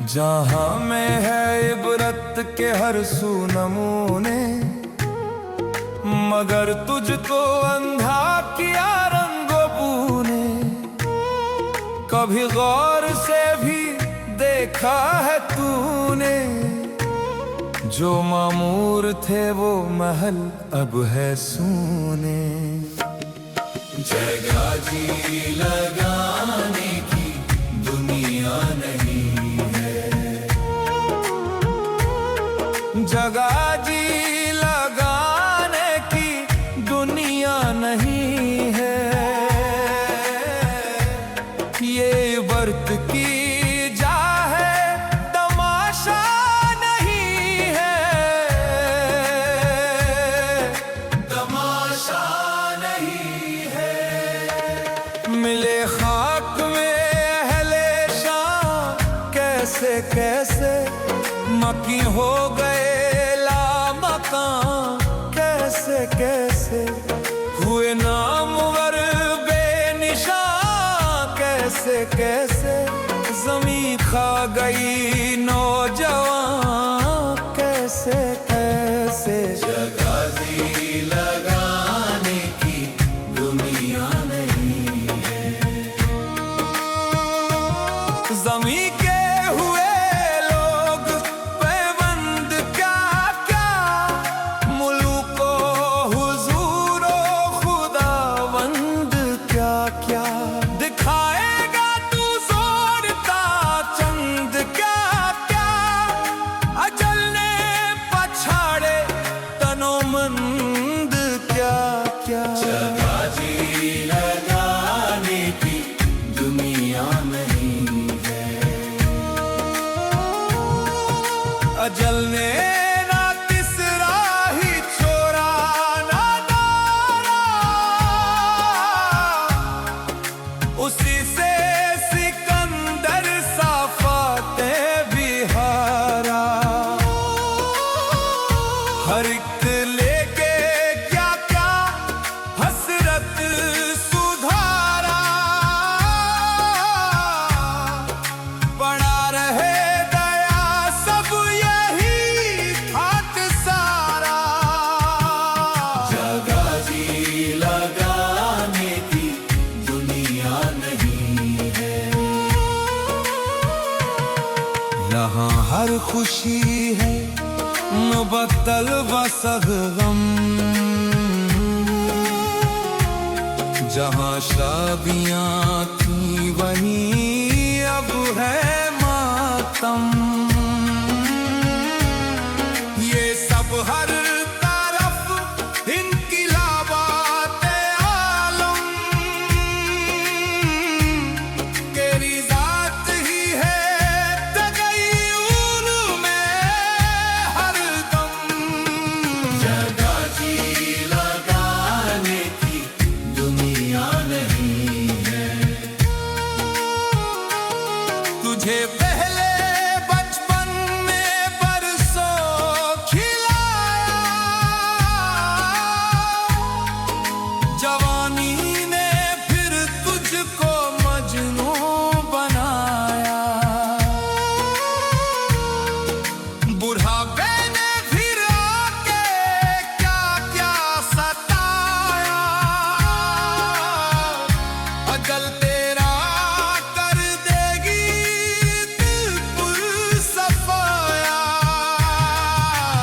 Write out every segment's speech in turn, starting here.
जहाँ में है इबरत के हर सू नमूने, मगर तुझको अंधा किया रंगों ने। कभी गौर से भी देखा है तूने, जो मामूर थे वो महल अब है सूने। जगह जी लगाने की दुनिया नहीं है, जगह जी लगाने की दुनिया नहीं है। ये वर्त की जा है तमाशा नहीं है, तमाशा नहीं है। मिले खाक में अहले शाम कैसे कैसे, मकी हो गए लामकां कैसे कैसे। हुए नामवर बेनिशान कैसे कैसे, ज़मीं खा गई नौजवान कैसे कैसे। जगह जी लगाने की दुनिया नहीं है, ज़मीं के हुए लोग पैबंद क्या क्या, मुल्को हुजूरो खुदावंद क्या क्या। दिखाएगा तू जोरता चंद क्या क्या, अजल ने पछाड़े तनोमंद क्या क्या। जगह जी लगाने की दुनिया नहीं है, अजल ने ना तीसरा ही छोड़ा ना दारा, उसी से सिकंदर साफाते भी हारा। हर एक लेके क्या क्या हसरत सुधारा, पड़ा रहे दया सब यही ठाट सारा। जगह जी लगाने की दुनिया नहीं है, यहाँ हर खुशी है मुबद्दल वसग गम। जहाँ शादियाँ थी वहीं अब है मातम। ये सब हर तरफ इनकिलाबात आलम, तेरी जात ही है तगय्युर में हरदम। जगह जी लगाने की दुनिया नहीं है, तुझे पहले बचपन में बरसों खिलाया, जवानी ने फिर तुझको मजनू बनाया। बुढ़ापे ने फिर आके क्या क्या सताया, अजल तेरा कर देगी दिल पुरसफाया।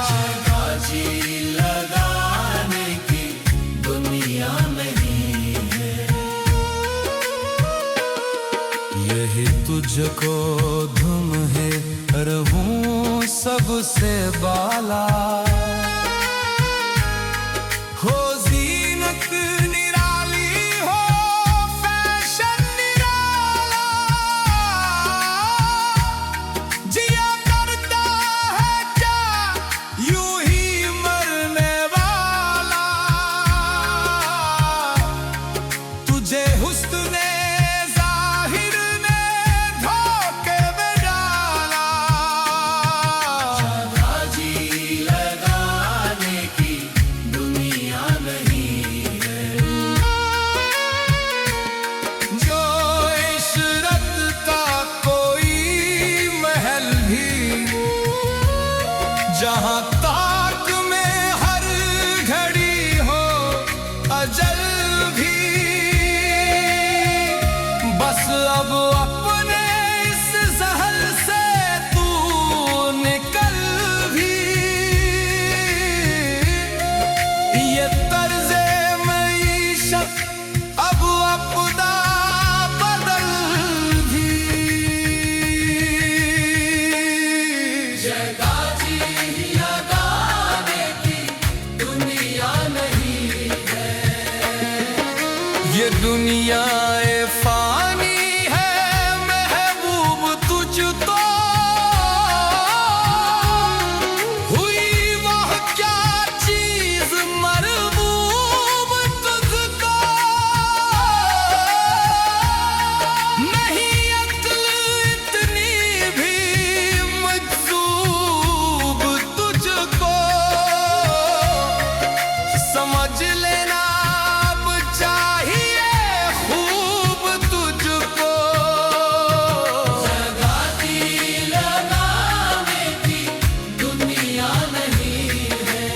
जगह जी लगाने की दुनिया नहीं है, यही तुझको धुम है रहूं सबसे बाला। हो जीनत निराली हो फैशन निराला, जिया करता है क्या यूं ही मरने वाला। तुझे हुस्न ने जाहिर ने धोखे में डाला। जगह जी लगा दुनियाए फानी है महबूब तुझको, हुई वह क्या चीज मरबूब तुझको। नहीं अक्ल इतनी भी मजसूब तुझको, समझ लेना अब चाहिए खूब तुझको। लगाती लगाने की दुनिया नहीं है,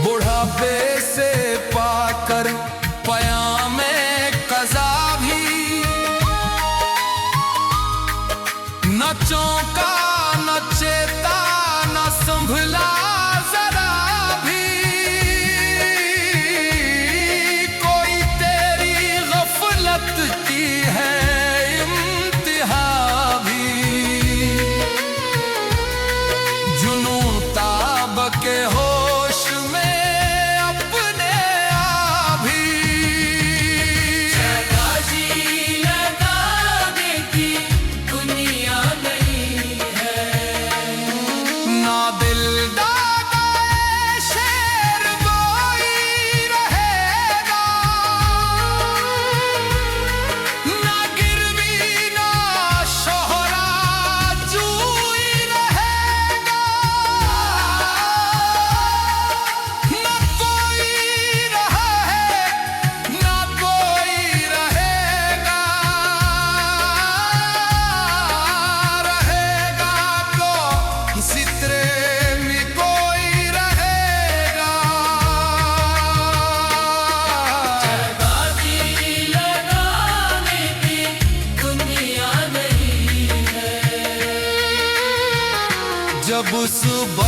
बुढ़ापे से पाकर पयामे कज़ा भी न चौंका न चेता न संभला जरा भी। कोई तेरी गफलत की है इम्तिहा भी, जुनून ताब के होश में अपने आ भी। लगाजी लगाने की दुनिया नहीं है, ना दिल दागाए शेर कोई रहेगा, ना गिरवी ना शोहरा जूई रहेगा, ना कोई रहा है ना कोई रहेगा, रहेगा तो सितरे में कोई रहेगा। लगाती लगाने की दुनिया नहीं है, जब सुबह